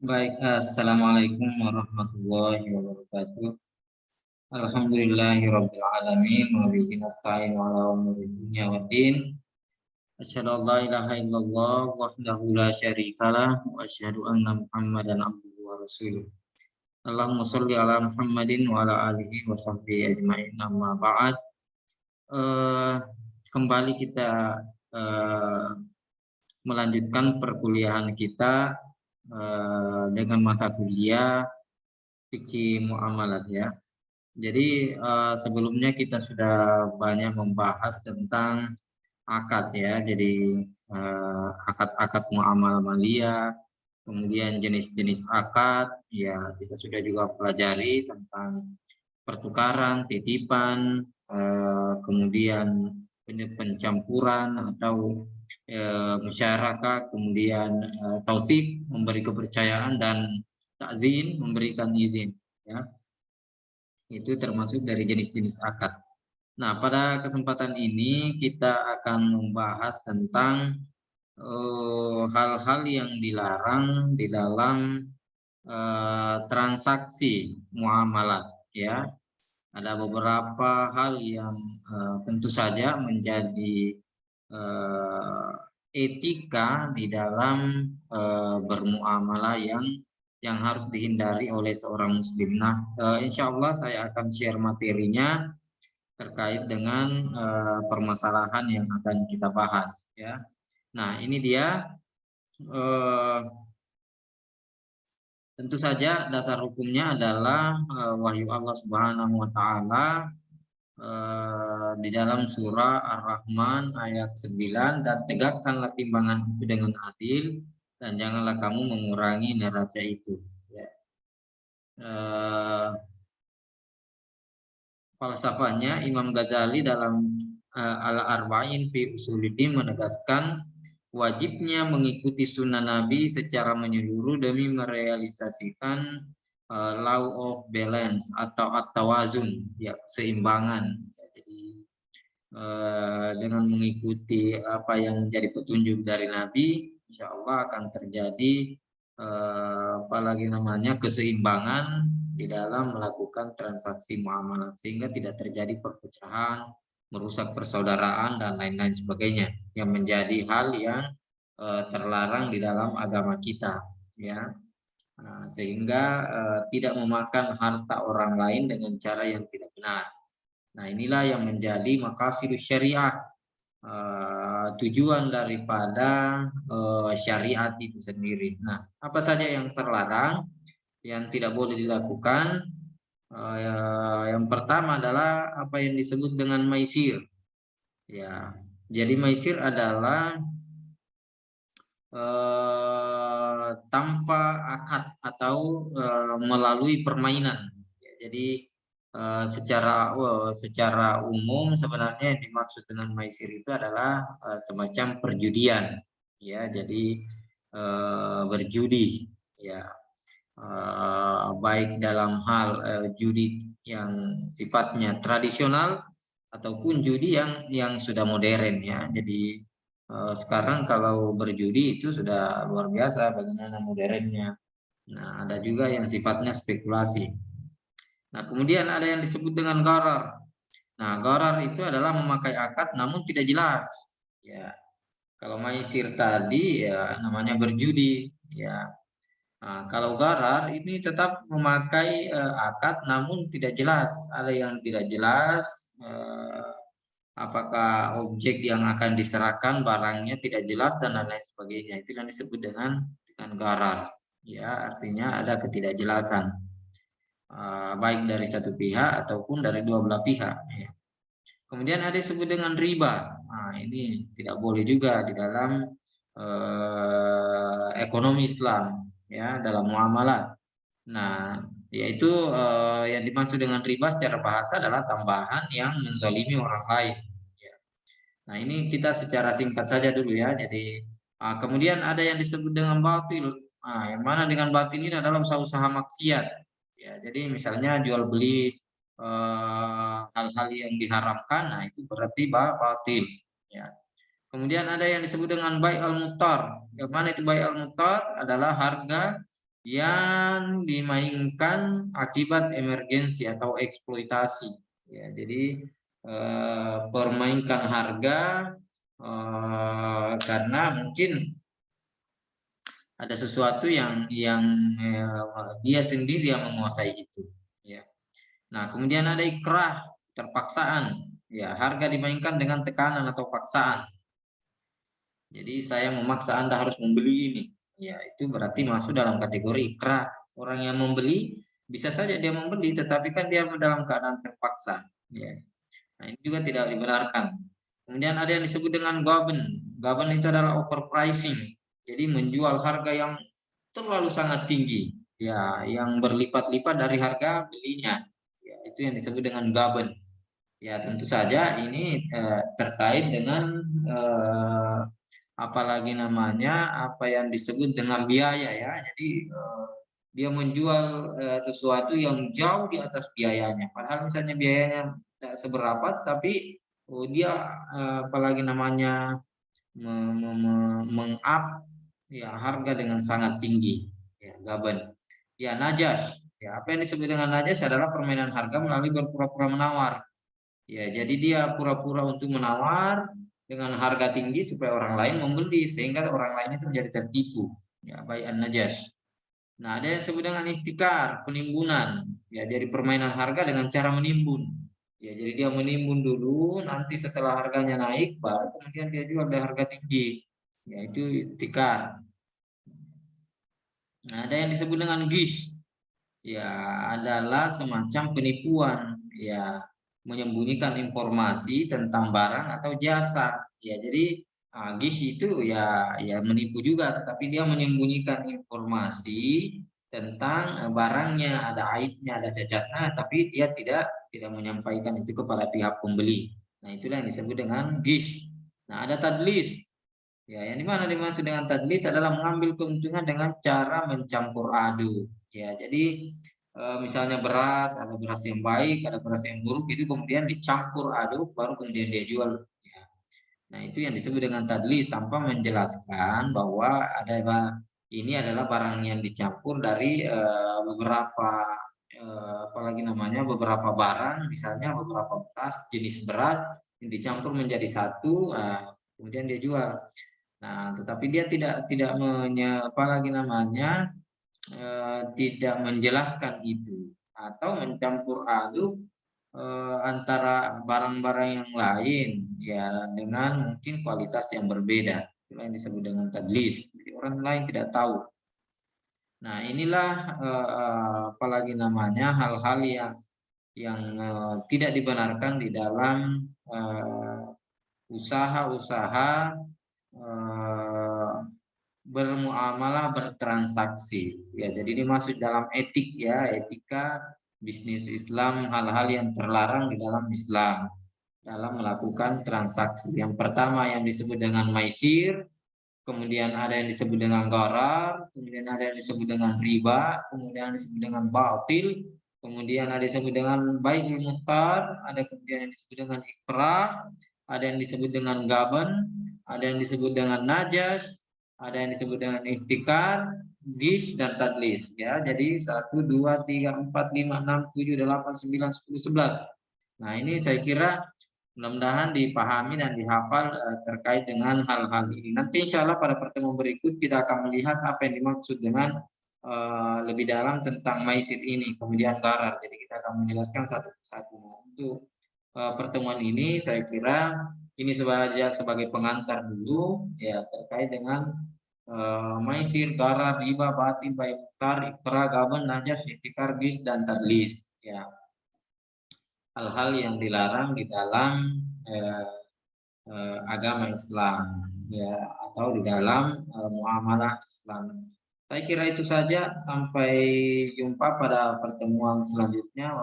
Baik, Assalamualaikum warahmatullahi wabarakatuh. Alhamdulillahirabbil alamin wa bihi nasta'inu ala umuri dunya waddin. Asyhadu an la ilaha illallah wahdahu la syarikalah wa asyhadu anna Muhammadan abduhu wa rasuluh. Allahumma shalli ala Muhammadin wa ala alihi wa sahbihi ajmain. Amma ba'd. Eh, Kembali kita eh, melanjutkan perkuliahan kita dengan mata kuliah fikih muamalat ya. Jadi sebelumnya kita sudah banyak membahas tentang akad ya. Jadi akad-akad muamalah maliyah, kemudian jenis-jenis akad ya kita sudah juga pelajari tentang pertukaran, titipan, kemudian pencampuran atau musyarakah, kemudian tausik memberi kepercayaan dan takzin memberikan izin ya. Itu termasuk dari jenis-jenis akad. Nah, pada kesempatan ini kita akan membahas tentang hal-hal yang dilarang di dalam transaksi muamalat ya. Ada beberapa hal yang tentu saja menjadi etika di dalam bermuamalah yang harus dihindari oleh seorang muslim. Nah, insya Allah saya akan share materinya terkait dengan permasalahan yang akan kita bahas ya. Nah, ini dia tentu saja dasar hukumnya adalah wahyu Allah Subhanahu wa taala di dalam surah Ar-Rahman ayat 9, dan tegakkanlah timbangan itu dengan adil dan janganlah kamu mengurangi neraca itu ya. Falsafahnya Imam Ghazali dalam Al-Arba'in fi Usuluddin menegaskan wajibnya mengikuti sunnah Nabi secara menyeluruh demi merealisasikan law of balance atau at-tawazun ya, keseimbangan. Jadi dengan mengikuti apa yang menjadi petunjuk dari Nabi, insya Allah akan terjadi apalagi namanya keseimbangan di dalam melakukan transaksi muamalah sehingga tidak terjadi perpecahan, merusak persaudaraan dan lain-lain sebagainya yang menjadi hal yang terlarang di dalam agama kita ya. Nah, sehingga tidak memakan harta orang lain dengan cara yang tidak benar. Nah, inilah yang menjadi maqasidus syariah, tujuan daripada syariat itu sendiri. Nah, apa saja yang terlarang, yang tidak boleh dilakukan? Yang pertama adalah apa yang disebut dengan maisir. Ya, jadi maisir adalah tanpa akad atau melalui permainan. Ya, jadi secara umum sebenarnya yang dimaksud dengan maisir itu adalah semacam perjudian ya. Jadi berjudi ya, baik dalam hal judi yang sifatnya tradisional ataupun judi yang sudah modern ya. Jadi sekarang kalau berjudi itu sudah luar biasa bagaimana modernnya. Nah, ada juga yang sifatnya spekulasi. Nah, kemudian ada yang disebut dengan gharar. Nah, gharar itu adalah memakai akad namun tidak jelas. Ya, kalau maisir tadi ya namanya berjudi. Ya, nah, kalau gharar ini tetap memakai akad namun tidak jelas. Ada yang tidak jelas. Apakah objek yang akan diserahkan barangnya tidak jelas dan lain-lain sebagainya. Itu yang disebut dengan gharar. Ya, artinya ada ketidakjelasan. Baik dari satu pihak ataupun dari dua belah pihak ya. Kemudian ada disebut dengan riba. Nah, ini tidak boleh juga di dalam ekonomi Islam ya, dalam muamalat. Nah, yaitu yang dimaksud dengan riba secara bahasa adalah tambahan yang menzalimi orang lain ya. Nah, ini kita secara singkat saja dulu ya. Jadi kemudian ada yang disebut dengan batil. Nah, yang mana dengan batil ini adalah usaha-usaha maksiat. Ya, jadi misalnya jual beli hal-hal yang diharamkan, nah itu berarti batil. Ya. Kemudian ada yang disebut dengan bai al-mutar. Yang mana itu bai al-mutar adalah harga yang dimainkan akibat emergensi atau eksploitasi. Ya, jadi permainkan harga karena mungkin ada sesuatu yang dia sendiri yang menguasai itu. Ya. Nah, kemudian ada ikrah, terpaksaan. Ya, harga dimainkan dengan tekanan atau paksaan. Jadi saya memaksa Anda harus membeli ini. Ya, itu berarti masuk dalam kategori ikrah. Orang yang membeli bisa saja dia membeli, tetapi kan dia dalam keadaan terpaksa. Ya. Nah, ini juga tidak dibenarkan. Kemudian ada yang disebut dengan gaben. Gaben itu adalah overpricing. Jadi menjual harga yang terlalu sangat tinggi. Ya, yang berlipat-lipat dari harga belinya. Ya, itu yang disebut dengan gaben. Ya, tentu saja ini terkait dengan apalagi namanya apa yang disebut dengan biaya ya. Jadi dia menjual sesuatu yang jauh di atas biayanya. Padahal misalnya biayanya tidak seberapa, tapi dia apalagi namanya meng-up ya harga dengan sangat tinggi. Ya, gaben. Ya, najas. Ya, apa yang disebut dengan najas adalah permainan harga melalui berpura-pura menawar. Ya, jadi dia pura-pura untuk menawar dengan harga tinggi supaya orang lain membeli sehingga orang lain itu menjadi tertipu. Ya, baik an-najas. Nah, ada yang disebut dengan ihtikar, penimbunan. Ya, jadi permainan harga dengan cara menimbun. Ya, jadi dia menimbun dulu, nanti setelah harganya naik, baru kemudian dia jual di harga tinggi. Ya, itu ihtikar. Nah, ada yang disebut dengan gish. Ya, adalah semacam penipuan. Ya, menyembunyikan informasi tentang barang atau jasa. Ya, jadi gish itu ya menipu juga, tetapi dia menyembunyikan informasi tentang barangnya, ada aibnya, ada cacatnya, tapi dia tidak menyampaikan itu kepada pihak pembeli. Nah, itulah yang disebut dengan gish. Nah, ada tadlis. Ya, yang dimana dimaksud dengan tadlis adalah mengambil keuntungan dengan cara mencampur aduk. Ya, jadi misalnya beras, ada beras yang baik, ada beras yang buruk, itu kemudian dicampur aduk, baru kemudian dia jual. Ya. Nah, itu yang disebut dengan tadlis tanpa menjelaskan bahwa ini adalah barang yang dicampur dari beberapa apalagi namanya beberapa barang, misalnya beberapa beras, jenis beras yang dicampur menjadi satu, kemudian dia jual. Nah, tetapi dia tidak apalagi namanya tidak menjelaskan itu atau mencampur aduk antara barang-barang yang lain ya dengan mungkin kualitas yang berbeda. Itulah yang disebut dengan tadlis. Jadi orang lain tidak tahu. Nah, inilah apalagi namanya hal-hal yang tidak dibenarkan di dalam usaha-usaha bermuamalah, bertransaksi. Ya, jadi ini masuk dalam etik ya, etika bisnis Islam, hal-hal yang terlarang di dalam Islam dalam melakukan transaksi. Yang pertama yang disebut dengan maisir, kemudian ada yang disebut dengan gharar, kemudian ada yang disebut dengan riba, kemudian disebut dengan batil, kemudian ada yang disebut dengan bai'ul mutar, ada kemudian yang disebut dengan ikrah, ada yang disebut dengan gaban, ada yang disebut dengan najas, ada yang disebut dengan ihtikar, gish dan tadlis ya. Jadi 1 2 3 4 5 6 7 8 9 10 11. Nah, ini saya kira mudah-mudahan dipahami dan dihafal terkait dengan hal-hal ini. Nanti insya Allah pada pertemuan berikut kita akan melihat apa yang dimaksud dengan lebih dalam tentang maisir ini, kemudian gharar. Jadi kita akan menjelaskan satu persatu. Untuk pertemuan ini saya kira ini sebagai pengantar dulu ya terkait dengan maisir, gharar, riba, batin, baik mutar, ikrah, gaban, najas, ihtikar, gis dan tadlis. Ya, hal-hal yang dilarang di dalam agama Islam ya atau di dalam muamalah Islam. Saya kira itu saja, sampai jumpa pada pertemuan selanjutnya.